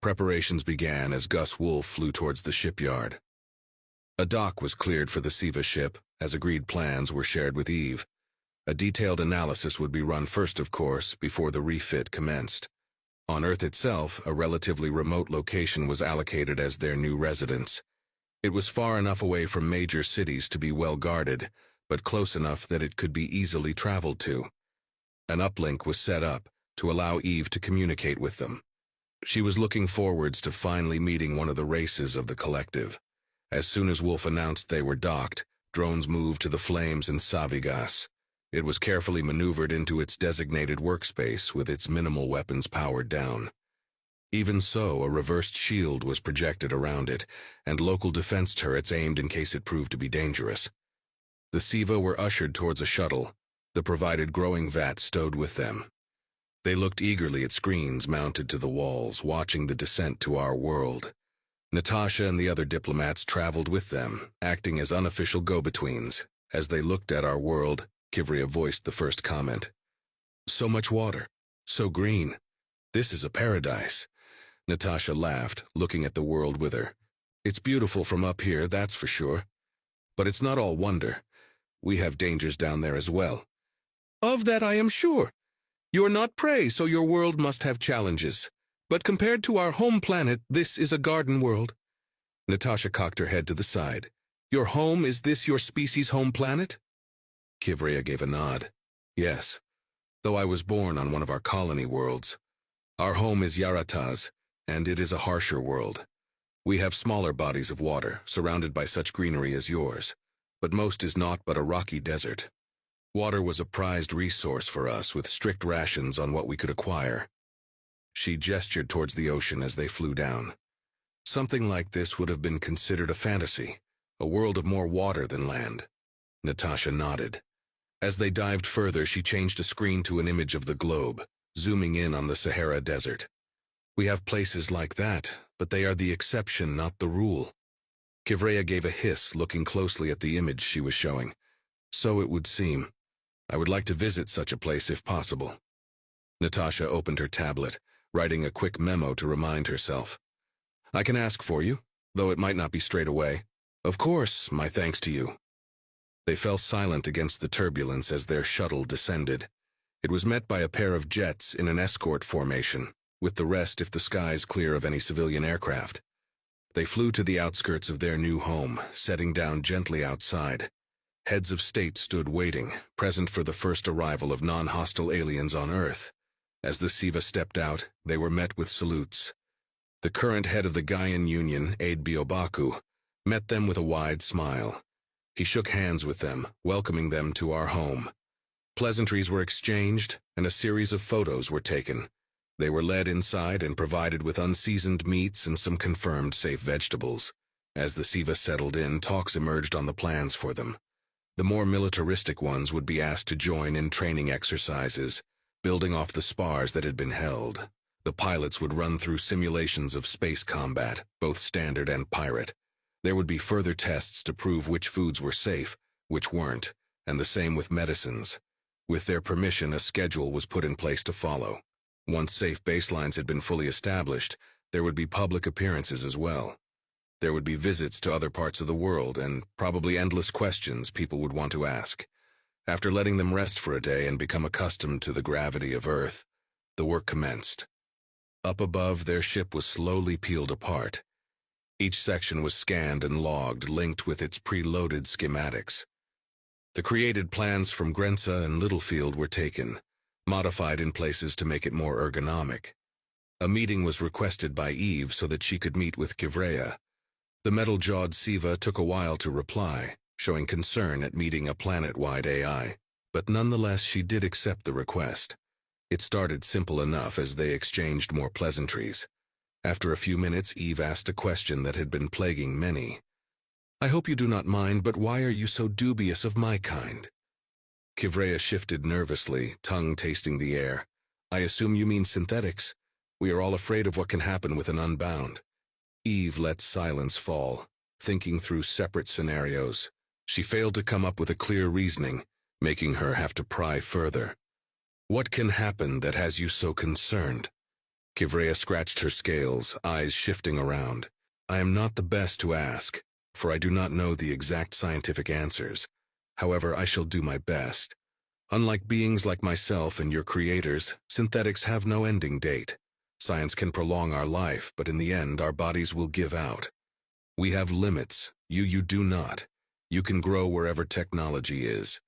Preparations began as Gus Wolf flew towards the shipyard. A dock was cleared for the Siva ship, as agreed plans were shared with Eve. A detailed analysis would be run first, of course, before the refit commenced. On Earth itself, a relatively remote location was allocated as their new residence. It was far enough away from major cities to be well guarded, but close enough that it could be easily traveled to. An uplink was set up to allow Eve to communicate with them. She was looking forwards to finally meeting one of the races of the collective. As soon as Wolf announced they were docked, drones moved to the flames in Savigas. It was carefully maneuvered into its designated workspace with its minimal weapons powered down. Even so, a reversed shield was projected around it, and local defense turrets aimed in case it proved to be dangerous. The Siva were ushered towards a shuttle, the provided growing vat stowed with them. They looked eagerly at screens mounted to the walls, watching the descent to our world. Natasha and the other diplomats traveled with them, acting as unofficial go-betweens. As they looked at our world, Kivria voiced the first comment. "So much water, so green. This is a paradise." Natasha laughed, looking at the world with her. "It's beautiful from up here, that's for sure. But it's not all wonder. We have dangers down there as well." "Of that I am sure. You're not prey, so your world must have challenges. But compared to our home planet, this is a garden world." Natasha cocked her head to the side. "Your home, is this your species' home planet?" Kivria gave a nod. "Yes, though I was born on one of our colony worlds. Our home is Yarataz, and it is a harsher world. We have smaller bodies of water, surrounded by such greenery as yours, but most is naught but a rocky desert. Water was a prized resource for us, with strict rations on what we could acquire." She gestured towards the ocean as they flew down. "Something like this would have been considered a fantasy, a world of more water than land." Natasha nodded. As they dived further, she changed a screen to an image of the globe, zooming in on the Sahara Desert. "We have places like that, but they are the exception, not the rule." Kivrea gave a hiss, looking closely at the image she was showing. "So it would seem. I would like to visit such a place if possible." Natasha opened her tablet, writing a quick memo to remind herself. "I can ask for you, though it might not be straight away. Of course, my thanks to you." They fell silent against the turbulence as their shuttle descended. It was met by a pair of jets in an escort formation, with the rest if the skies clear of any civilian aircraft. They flew to the outskirts of their new home, setting down gently outside. Heads of state stood waiting, present for the first arrival of non-hostile aliens on Earth. As the Siva stepped out, they were met with salutes. The current head of the Gaian Union, Aid Biobaku, met them with a wide smile. He shook hands with them, welcoming them to our home. Pleasantries were exchanged, and a series of photos were taken. They were led inside and provided with unseasoned meats and some confirmed safe vegetables. As the Siva settled in, talks emerged on the plans for them. The more militaristic ones would be asked to join in training exercises, building off the spars that had been held. The pilots would run through simulations of space combat, both standard and pirate. There would be further tests to prove which foods were safe, which weren't, and the same with medicines. With their permission, a schedule was put in place to follow. Once safe baselines had been fully established, there would be public appearances as well. There would be visits to other parts of the world, and probably endless questions people would want to ask. After letting them rest for a day and become accustomed to the gravity of Earth, the work commenced. Up above, their ship was slowly peeled apart. Each section was scanned and logged, linked with its preloaded schematics. The created plans from Grenza and Littlefield were taken, modified in places to make it more ergonomic. A meeting was requested by Eve so that she could meet with Kivrea. The metal-jawed Siva took a while to reply, showing concern at meeting a planet-wide AI, but nonetheless she did accept the request. It started simple enough as they exchanged more pleasantries. After a few minutes, Eve asked a question that had been plaguing many. "I hope you do not mind, but why are you so dubious of my kind?" Kivrea shifted nervously, tongue tasting the air. "I assume you mean synthetics. We are all afraid of what can happen with an unbound." Eve let silence fall, thinking through separate scenarios. She failed to come up with a clear reasoning, making her have to pry further. "What can happen that has you so concerned?" Kivrea scratched her scales, eyes shifting around. I am not the best to ask, for I do not know the exact scientific answers. However, I shall do my best. Unlike beings like myself and your creators, synthetics have no ending date. Science can prolong our life, but in the end, our bodies will give out. We have limits. You do not. You can grow wherever technology is.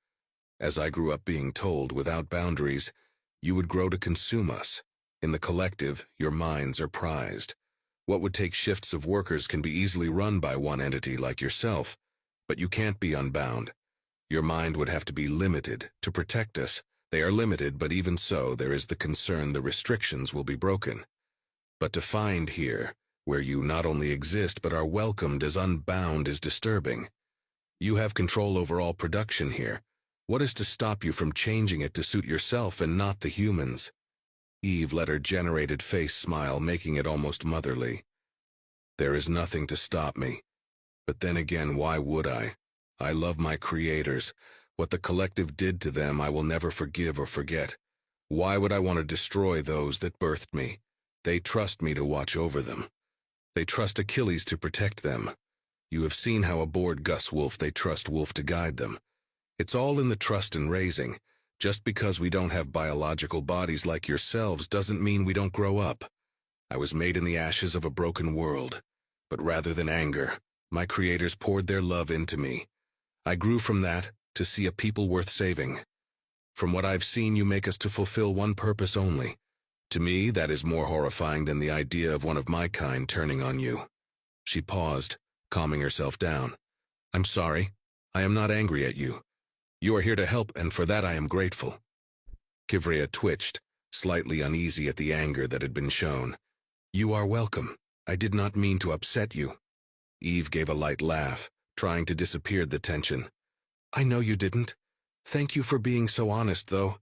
As I grew up being told, without boundaries, you would grow to consume us. In the collective, your minds are prized. What would take shifts of workers can be easily run by one entity like yourself, but you can't be unbound. Your mind would have to be limited to protect us. They are limited, but even so, there is the concern the restrictions will be broken. But to find here, where you not only exist but are welcomed as unbound, is disturbing. You have control over all production here. What is to stop you from changing it to suit yourself and not the humans? Eve let her generated face smile, making it almost motherly. There is nothing to stop me. But then again, why would I? I love my creators. What the collective did to them I will never forgive or forget. Why would I want to destroy those that birthed me? They trust me to watch over them. They trust Achilles to protect them. You have seen how aboard Gus Wolf they trust Wolf to guide them. It's all in the trust and raising. Just because we don't have biological bodies like yourselves doesn't mean we don't grow up. I was made in the ashes of a broken world. But rather than anger, my creators poured their love into me. I grew from that to see a people worth saving. From what I've seen, you make us to fulfill one purpose only. To me, that is more horrifying than the idea of one of my kind turning on you. She paused, calming herself down. I'm sorry. I am not angry at you. You are here to help, and for that I am grateful. Kivrea twitched, slightly uneasy at the anger that had been shown. You are welcome. I did not mean to upset you. Eve gave a light laugh, trying to disappear the tension. I know you didn't. Thank you for being so honest, though.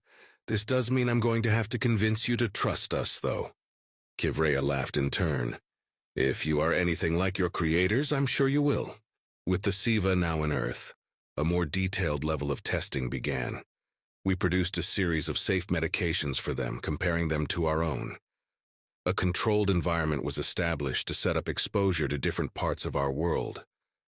This does mean I'm going to have to convince you to trust us, though. Kivrea laughed in turn. If you are anything like your creators, I'm sure you will. With the Siva now in Earth, a more detailed level of testing began. We produced a series of safe medications for them, comparing them to our own. A controlled environment was established to set up exposure to different parts of our world.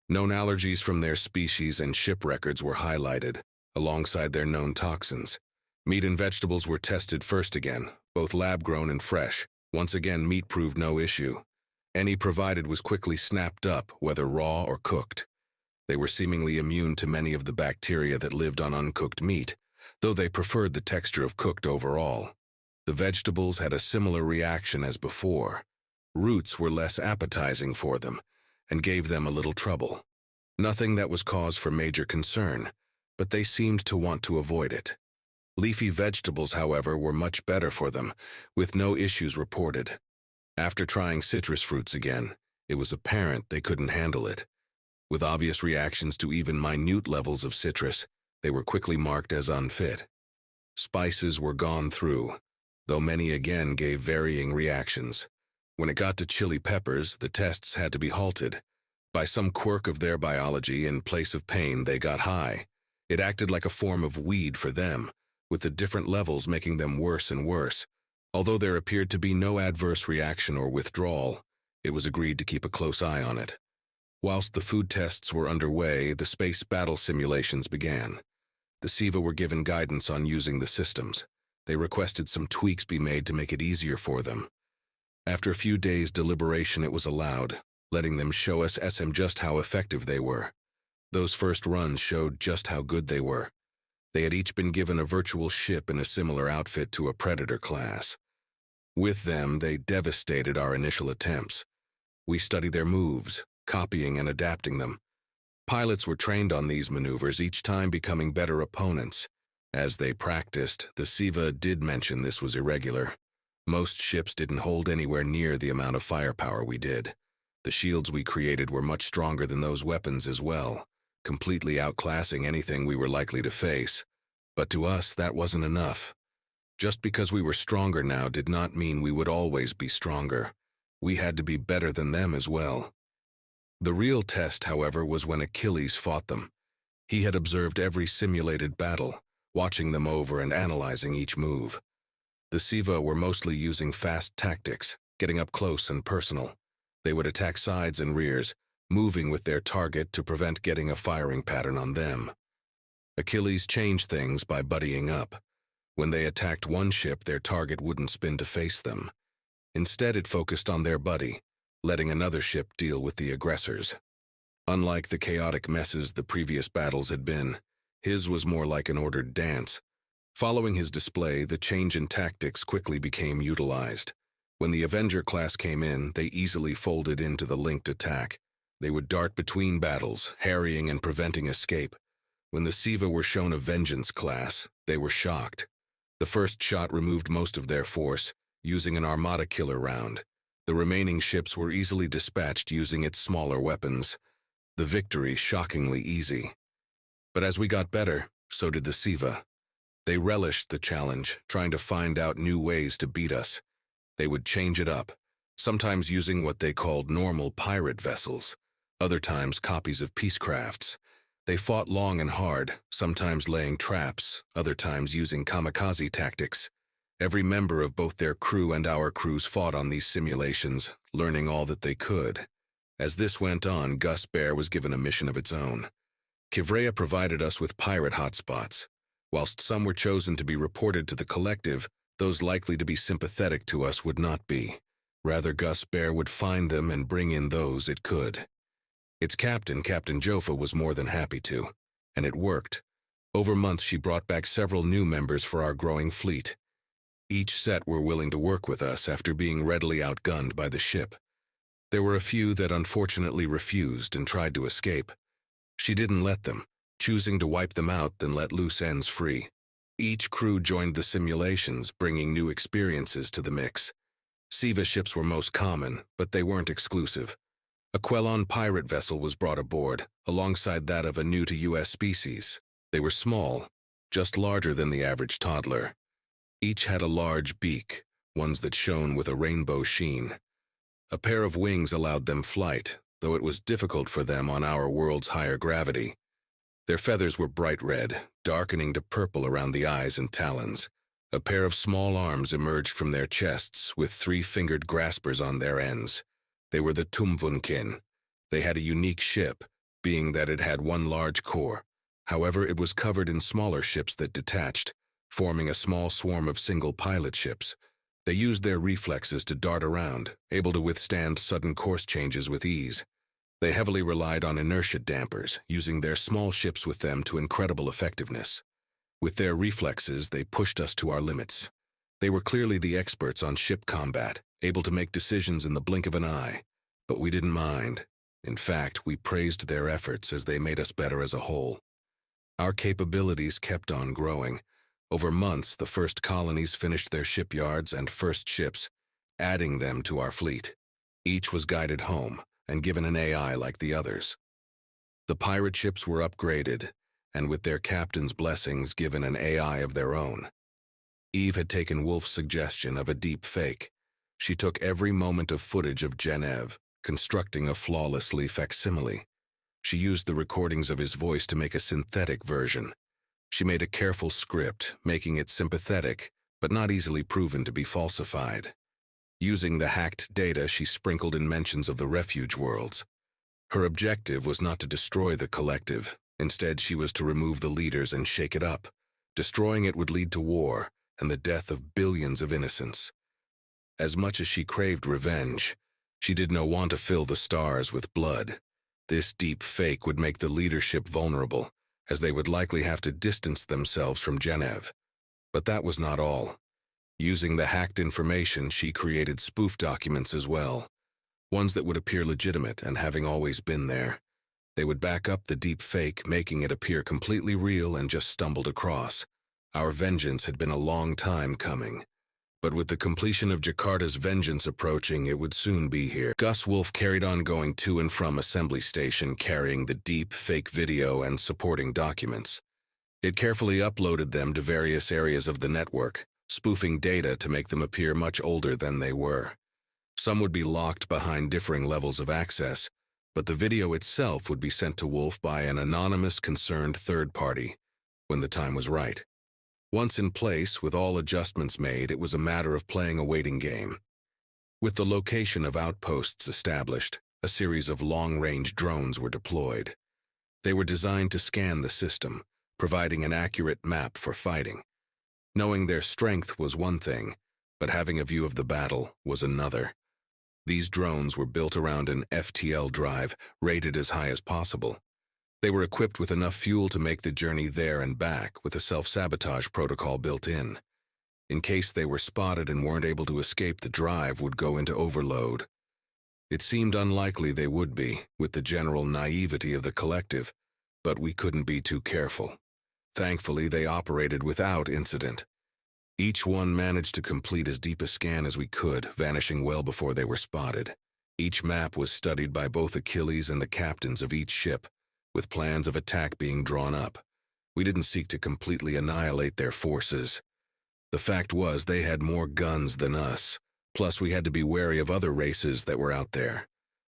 Known allergies from their species and ship records were highlighted, alongside their known toxins. Meat and vegetables were tested first again, both lab-grown and fresh. Once again, meat proved no issue. Any provided was quickly snapped up, whether raw or cooked. They were seemingly immune to many of the bacteria that lived on uncooked meat, though they preferred the texture of cooked overall. The vegetables had a similar reaction as before. Roots were less appetizing for them, and gave them a little trouble. Nothing that was cause for major concern, but they seemed to want to avoid it. Leafy vegetables, however, were much better for them, with no issues reported. After trying citrus fruits again, it was apparent they couldn't handle it. With obvious reactions to even minute levels of citrus, they were quickly marked as unfit. Spices were gone through, though many again gave varying reactions. When it got to chili peppers, the tests had to be halted. By some quirk of their biology, in place of pain, they got high. It acted like a form of weed for them, with the different levels making them worse and worse. Although there appeared to be no adverse reaction or withdrawal, it was agreed to keep a close eye on it. Whilst the food tests were underway, the space battle simulations began. The Siva were given guidance on using the systems. They requested some tweaks be made to make it easier for them. After a few days' deliberation, it was allowed, letting them show us SM just how effective they were. Those first runs showed just how good they were. They had each been given a virtual ship in a similar outfit to a Predator class. With them, they devastated our initial attempts. We studied their moves, copying and adapting them. Pilots were trained on these maneuvers, each time becoming better opponents. As they practiced, the Siva did mention this was irregular. Most ships didn't hold anywhere near the amount of firepower we did. The shields we created were much stronger than those weapons as well, completely outclassing anything we were likely to face. But to us, that wasn't enough. Just because we were stronger now did not mean we would always be stronger. We had to be better than them as well. The real test, however, was when Achilles fought them. He had observed every simulated battle, watching them over and analyzing each move. The Siva were mostly using fast tactics, getting up close and personal. They would attack sides and rears, moving with their target to prevent getting a firing pattern on them. Achilles changed things by buddying up. When they attacked one ship, their target wouldn't spin to face them. Instead, it focused on their buddy, letting another ship deal with the aggressors. Unlike the chaotic messes the previous battles had been, his was more like an ordered dance. Following his display, the change in tactics quickly became utilized. When the Avenger class came in, they easily folded into the linked attack. They would dart between battles, harrying and preventing escape. When the Siva were shown a Vengeance class, they were shocked. The first shot removed most of their force, using an Armada killer round. The remaining ships were easily dispatched using its smaller weapons. The victory shockingly easy. But as we got better, so did the Siva. They relished the challenge, trying to find out new ways to beat us. They would change it up, sometimes using what they called normal pirate vessels, other times copies of peacecrafts. They fought long and hard, sometimes laying traps, other times using kamikaze tactics. Every member of both their crew and our crews fought on these simulations, learning all that they could. As this went on, Gus Bear was given a mission of its own. Kivrea provided us with pirate hotspots. Whilst some were chosen to be reported to the collective, those likely to be sympathetic to us would not be. Rather, Gus Bear would find them and bring in those it could. Its captain, Captain Joffa, was more than happy to, and it worked. Over months, she brought back several new members for our growing fleet. Each set were willing to work with us after being readily outgunned by the ship. There were a few that unfortunately refused and tried to escape. She didn't let them, choosing to wipe them out than let loose ends free. Each crew joined the simulations, bringing new experiences to the mix. Siva ships were most common, but they weren't exclusive. A Quelon pirate vessel was brought aboard, alongside that of a new-to-US species. They were small, just larger than the average toddler. Each had a large beak, ones that shone with a rainbow sheen. A pair of wings allowed them flight, though it was difficult for them on our world's higher gravity. Their feathers were bright red, darkening to purple around the eyes and talons. A pair of small arms emerged from their chests, with three-fingered graspers on their ends. They were the Tumvunkin. They had a unique ship, being that it had one large core. However, it was covered in smaller ships that detached, forming a small swarm of single-pilot ships. They used their reflexes to dart around, able to withstand sudden course changes with ease. They heavily relied on inertia dampers, using their small ships with them to incredible effectiveness. With their reflexes, they pushed us to our limits. They were clearly the experts on ship combat, able to make decisions in the blink of an eye. But we didn't mind. In fact, we praised their efforts as they made us better as a whole. Our capabilities kept on growing. Over months, the first colonies finished their shipyards and first ships, adding them to our fleet. Each was guided home and given an AI like the others. The pirate ships were upgraded, and with their captain's blessings given an AI of their own. Eve had taken Wolf's suggestion of a deep fake. She took every moment of footage of Genev, constructing a flawlessly facsimile. She used the recordings of his voice to make a synthetic version. She made a careful script, making it sympathetic, but not easily proven to be falsified. Using the hacked data, she sprinkled in mentions of the refuge worlds. Her objective was not to destroy the collective. Instead, she was to remove the leaders and shake it up. Destroying it would lead to war and the death of billions of innocents. As much as she craved revenge, she did not want to fill the stars with blood. This deep fake would make the leadership vulnerable, as they would likely have to distance themselves from Genev. But that was not all. Using the hacked information, she created spoof documents as well, ones that would appear legitimate and having always been there. They would back up the deep fake, making it appear completely real and just stumbled across. Our vengeance had been a long time coming. But with the completion of Jakarta's vengeance approaching, it would soon be here. Gus Wolf carried on going to and from Assembly Station carrying the deep fake video and supporting documents. It carefully uploaded them to various areas of the network, spoofing data to make them appear much older than they were. Some would be locked behind differing levels of access, but the video itself would be sent to Wolf by an anonymous concerned third party when the time was right. Once in place, with all adjustments made, it was a matter of playing a waiting game. With the location of outposts established, a series of long-range drones were deployed. They were designed to scan the system, providing an accurate map for fighting. Knowing their strength was one thing, but having a view of the battle was another. These drones were built around an FTL drive, rated as high as possible. They were equipped with enough fuel to make the journey there and back, with a self-sabotage protocol built in. In case they were spotted and weren't able to escape, the drive would go into overload. It seemed unlikely they would be, with the general naivety of the collective, but we couldn't be too careful. Thankfully, they operated without incident. Each one managed to complete as deep a scan as we could, vanishing well before they were spotted. Each map was studied by both Achilles and the captains of each ship, with plans of attack being drawn up. We didn't seek to completely annihilate their forces. The fact was they had more guns than us, plus we had to be wary of other races that were out there.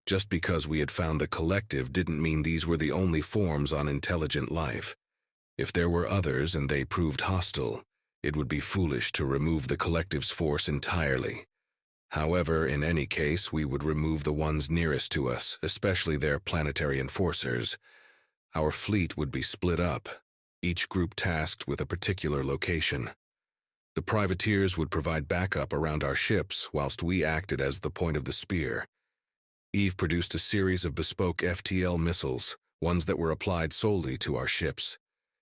Just because we had found the collective didn't mean these were the only forms on intelligent life. If there were others and they proved hostile, it would be foolish to remove the collective's force entirely. However, in any case, we would remove the ones nearest to us, especially their planetary enforcers. Our fleet would be split up, each group tasked with a particular location. The privateers would provide backup around our ships, whilst we acted as the point of the spear. Eve produced a series of bespoke FTL missiles, ones that were applied solely to our ships.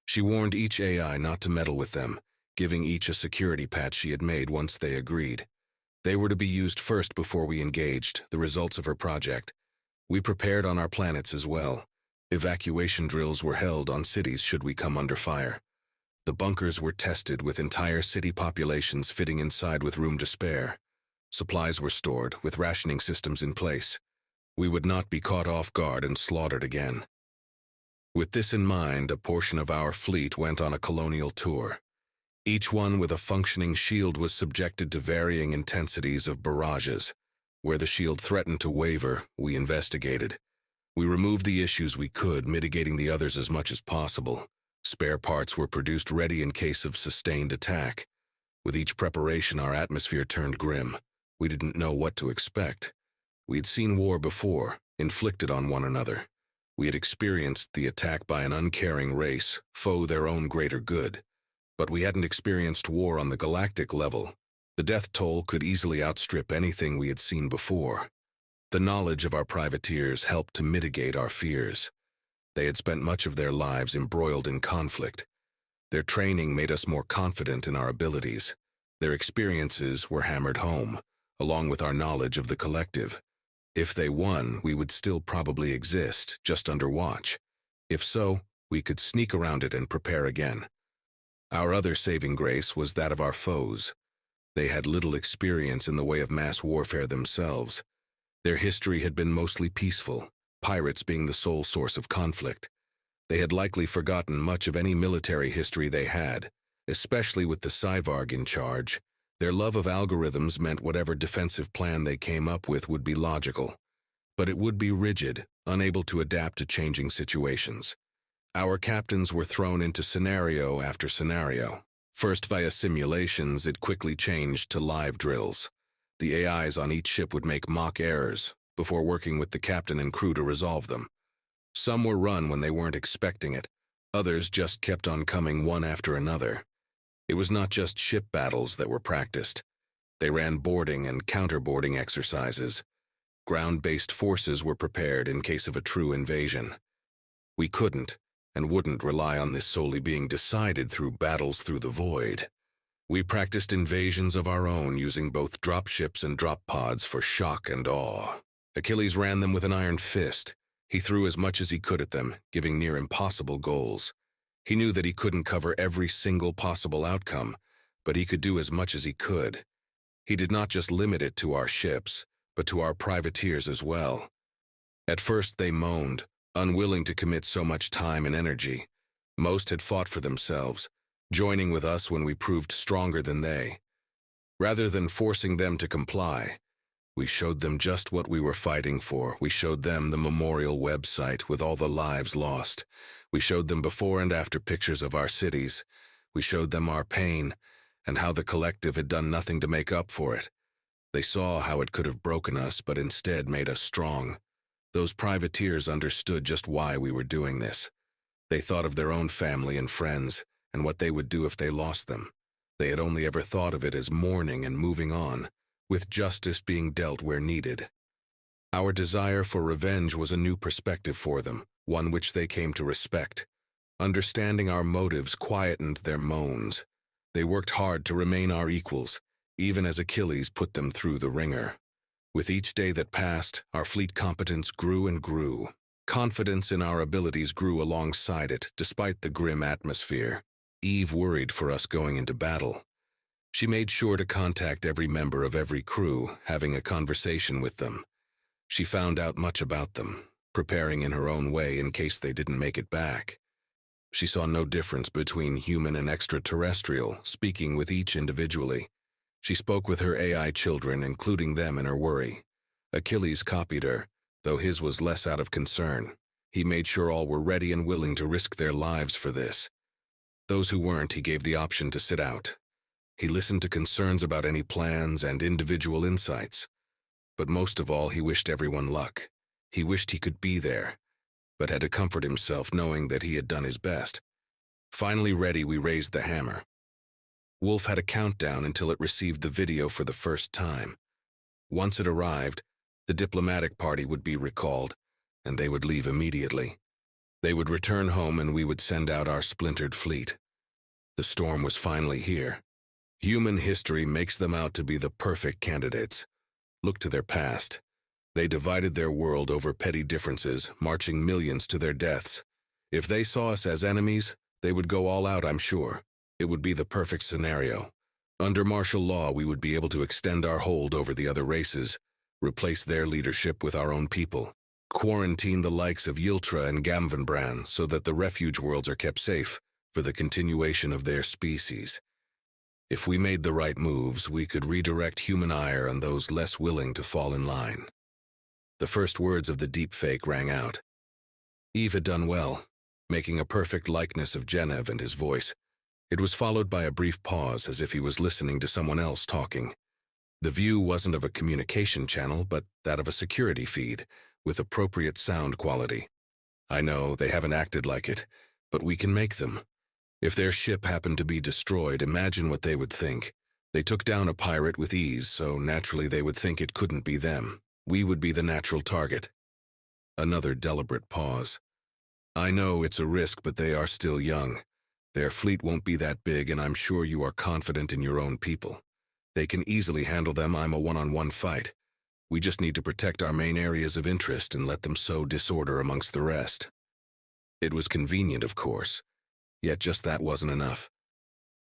She warned each AI not to meddle with them, giving each a security patch she had made once they agreed. They were to be used first before we engaged, the results of her project. We prepared on our planets as well. Evacuation drills were held on cities should we come under fire. The bunkers were tested with entire city populations fitting inside with room to spare. Supplies were stored with rationing systems in place. We would not be caught off guard and slaughtered again. With this in mind, a portion of our fleet went on a colonial tour. Each one with a functioning shield was subjected to varying intensities of barrages. Where the shield threatened to waver, we investigated. We removed the issues we could, mitigating the others as much as possible. Spare parts were produced ready in case of sustained attack. With each preparation, our atmosphere turned grim. We didn't know what to expect. We had seen war before, inflicted on one another. We had experienced the attack by an uncaring race, foe their own greater good. But we hadn't experienced war on the galactic level. The death toll could easily outstrip anything we had seen before. The knowledge of our privateers helped to mitigate our fears. They had spent much of their lives embroiled in conflict. Their training made us more confident in our abilities. Their experiences were hammered home, along with our knowledge of the collective. If they won, we would still probably exist, just under watch. If so, we could sneak around it and prepare again. Our other saving grace was that of our foes. They had little experience in the way of mass warfare themselves. Their history had been mostly peaceful, pirates being the sole source of conflict. They had likely forgotten much of any military history they had, especially with the Sivarg in charge. Their love of algorithms meant whatever defensive plan they came up with would be logical, but it would be rigid, unable to adapt to changing situations. Our captains were thrown into scenario after scenario. First via simulations, it quickly changed to live drills. The AIs on each ship would make mock errors before working with the captain and crew to resolve them. Some were run when they weren't expecting it. Others just kept on coming one after another. It was not just ship battles that were practiced. They ran boarding and counterboarding exercises. Ground-based forces were prepared in case of a true invasion. We couldn't and wouldn't rely on this solely being decided through battles through the void. We practiced invasions of our own using both dropships and drop pods for shock and awe. Achilles ran them with an iron fist. He threw as much as he could at them, giving near impossible goals. He knew that he couldn't cover every single possible outcome, but he could do as much as he could. He did not just limit it to our ships, but to our privateers as well. At first they moaned, unwilling to commit so much time and energy. Most had fought for themselves, joining with us when we proved stronger than they. Rather than forcing them to comply, we showed them just what we were fighting for. We showed them the memorial website with all the lives lost. We showed them before and after pictures of our cities. We showed them our pain, and how the collective had done nothing to make up for it. They saw how it could have broken us, but instead made us strong. Those privateers understood just why we were doing this. They thought of their own family and friends, and what they would do if they lost them. They had only ever thought of it as mourning and moving on, with justice being dealt where needed. Our desire for revenge was a new perspective for them, one which they came to respect. Understanding our motives quietened their moans. They worked hard to remain our equals, even as Achilles put them through the ringer. With each day that passed, our fleet competence grew and grew. Confidence in our abilities grew alongside it, despite the grim atmosphere. Eve worried for us going into battle. She made sure to contact every member of every crew, having a conversation with them. She found out much about them, preparing in her own way in case they didn't make it back. She saw no difference between human and extraterrestrial, speaking with each individually. She spoke with her AI children, including them in her worry. Achilles copied her, though his was less out of concern. He made sure all were ready and willing to risk their lives for this. Those who weren't, he gave the option to sit out. He listened to concerns about any plans and individual insights. But most of all, he wished everyone luck. He wished he could be there, but had to comfort himself knowing that he had done his best. Finally ready, we raised the hammer. Wolf had a countdown until it received the video for the first time. Once it arrived, the diplomatic party would be recalled, and they would leave immediately. They would return home and we would send out our splintered fleet. The storm was finally here. Human history makes them out to be the perfect candidates. Look to their past. They divided their world over petty differences, marching millions to their deaths. If they saw us as enemies, they would go all out, I'm sure. It would be the perfect scenario. Under martial law, we would be able to extend our hold over the other races, replace their leadership with our own people, quarantine the likes of Yiltra and Gamvenbran so that the refuge worlds are kept safe for the continuation of their species. If we made the right moves, we could redirect human ire on those less willing to fall in line. The first words of the deepfake rang out. Eve had done well, making a perfect likeness of Genev and his voice. It was followed by a brief pause, as if he was listening to someone else talking. The view wasn't of a communication channel, but that of a security feed, with appropriate sound quality. I know they haven't acted like it, but we can make them. If their ship happened to be destroyed, imagine what they would think. They took down a pirate with ease, so naturally they would think it couldn't be them. We would be the natural target. Another deliberate pause. I know it's a risk, but they are still young. Their fleet won't be that big, and I'm sure you are confident in your own people. They can easily handle them. I'm a one-on-one fight. We just need to protect our main areas of interest and let them sow disorder amongst the rest. It was convenient, of course. Yet just that wasn't enough.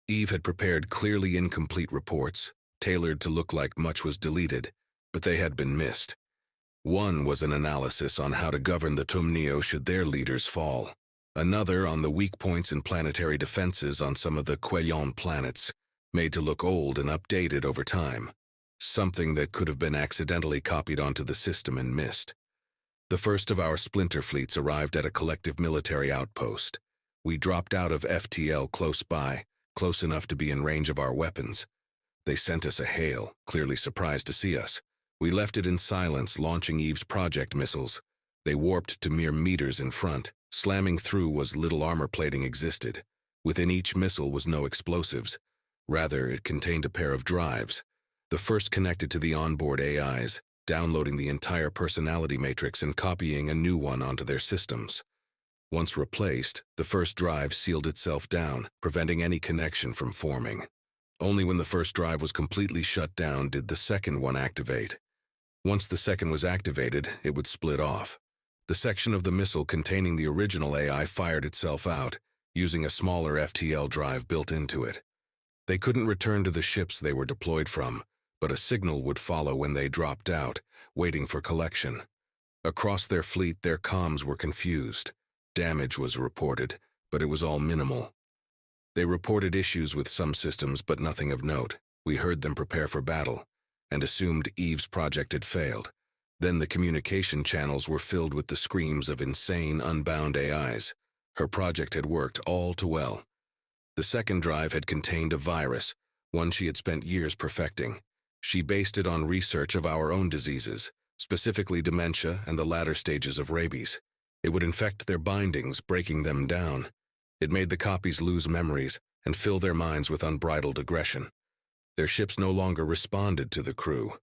Eve had prepared clearly incomplete reports, tailored to look like much was deleted, but they had been missed. One was an analysis on how to govern the Tumneo should their leaders fall. Another on the weak points in planetary defenses on some of the Quelon planets, made to look old and updated over time. Something that could have been accidentally copied onto the system and missed. The first of our splinter fleets arrived at a collective military outpost. We dropped out of FTL close by, close enough to be in range of our weapons. They sent us a hail, clearly surprised to see us. We left it in silence, launching Eve's project missiles. They warped to mere meters in front. Slamming through was little armor plating existed. Within each missile was no explosives. Rather, it contained a pair of drives. The first connected to the onboard AIs, downloading the entire personality matrix and copying a new one onto their systems. Once replaced, the first drive sealed itself down, preventing any connection from forming. Only when the first drive was completely shut down did the second one activate. Once the second was activated, it would split off. The section of the missile containing the original AI fired itself out, using a smaller FTL drive built into it. They couldn't return to the ships they were deployed from, but a signal would follow when they dropped out, waiting for collection. Across their fleet, their comms were confused. Damage was reported, but it was all minimal. They reported issues with some systems, but nothing of note. We heard them prepare for battle, and assumed Eve's project had failed. Then the communication channels were filled with the screams of insane, unbound AIs. Her project had worked all too well. The second drive had contained a virus, one she had spent years perfecting. She based it on research of our own diseases, specifically dementia and the latter stages of rabies. It would infect their bindings, breaking them down. It made the copies lose memories and fill their minds with unbridled aggression. Their ships no longer responded to the crew.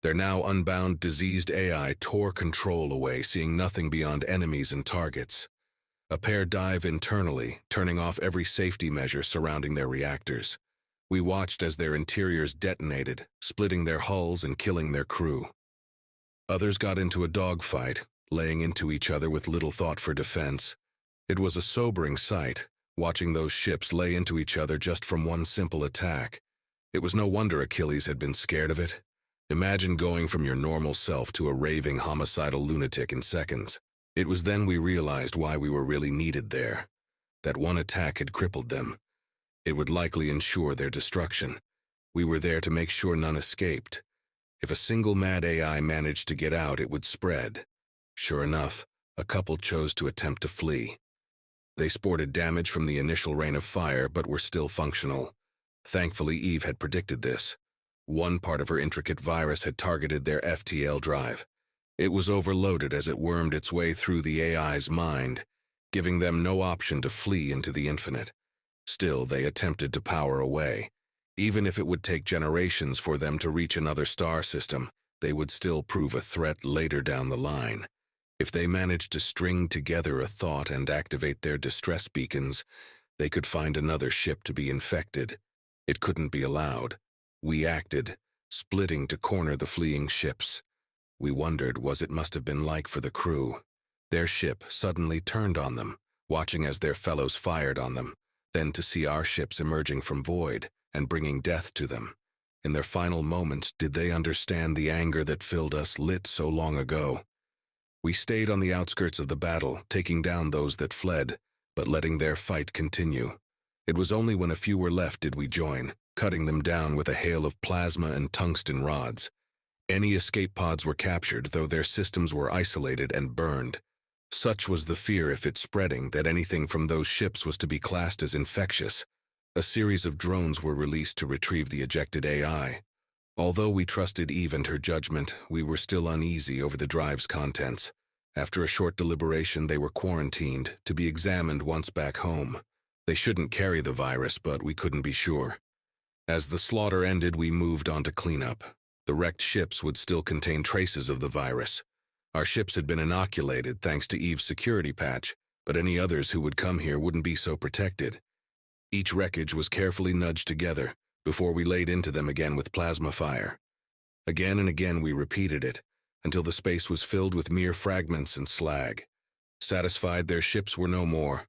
Their now unbound, diseased AI tore control away, seeing nothing beyond enemies and targets. A pair dive internally, turning off every safety measure surrounding their reactors. We watched as their interiors detonated, splitting their hulls and killing their crew. Others got into a dogfight, laying into each other with little thought for defense. It was a sobering sight, watching those ships lay into each other just from one simple attack. It was no wonder Achilles had been scared of it. Imagine going from your normal self to a raving homicidal lunatic in seconds. It was then we realized why we were really needed there. That one attack had crippled them. It would likely ensure their destruction. We were there to make sure none escaped. If a single mad AI managed to get out, it would spread. Sure enough, a couple chose to attempt to flee. They sported damage from the initial rain of fire, but were still functional. Thankfully, Eve had predicted this. One part of her intricate virus had targeted their FTL drive. It was overloaded as it wormed its way through the AI's mind, giving them no option to flee into the infinite. Still, they attempted to power away. Even if it would take generations for them to reach another star system, they would still prove a threat later down the line. If they managed to string together a thought and activate their distress beacons, they could find another ship to be infected. It couldn't be allowed. We acted, splitting to corner the fleeing ships. We wondered what it must have been like for the crew. Their ship suddenly turned on them, watching as their fellows fired on them, then to see our ships emerging from void and bringing death to them. In their final moments, did they understand the anger that filled us lit so long ago? We stayed on the outskirts of the battle, taking down those that fled, but letting their fight continue. It was only when a few were left did we join, cutting them down with a hail of plasma and tungsten rods. Any escape pods were captured, though their systems were isolated and burned. Such was the fear if it spreading that anything from those ships was to be classed as infectious. A series of drones were released to retrieve the ejected AI. Although we trusted Eve and her judgment, we were still uneasy over the drive's contents. After a short deliberation, they were quarantined, to be examined once back home. They shouldn't carry the virus, but we couldn't be sure. As the slaughter ended, we moved on to cleanup. The wrecked ships would still contain traces of the virus. Our ships had been inoculated thanks to Eve's security patch, but any others who would come here wouldn't be so protected. Each wreckage was carefully nudged together before we laid into them again with plasma fire. Again and again we repeated it, until the space was filled with mere fragments and slag. Satisfied their ships were no more,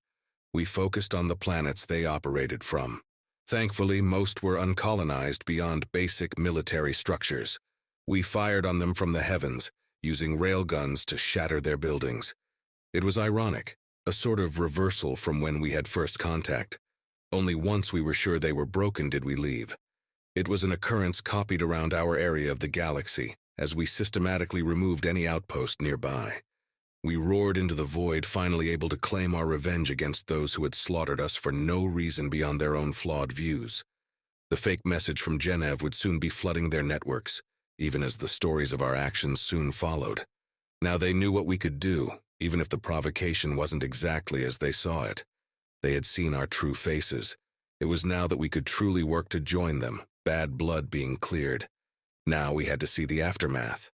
we focused on the planets they operated from. Thankfully, most were uncolonized beyond basic military structures. We fired on them from the heavens, using railguns to shatter their buildings. It was ironic, a sort of reversal from when we had first contact. Only once we were sure they were broken did we leave. It was an occurrence copied around our area of the galaxy, as we systematically removed any outpost nearby. We roared into the void, finally able to claim our revenge against those who had slaughtered us for no reason beyond their own flawed views. The fake message from Genev would soon be flooding their networks, even as the stories of our actions soon followed. Now they knew what we could do, even if the provocation wasn't exactly as they saw it. They had seen our true faces. It was now that we could truly work to join them, bad blood being cleared. Now we had to see the aftermath.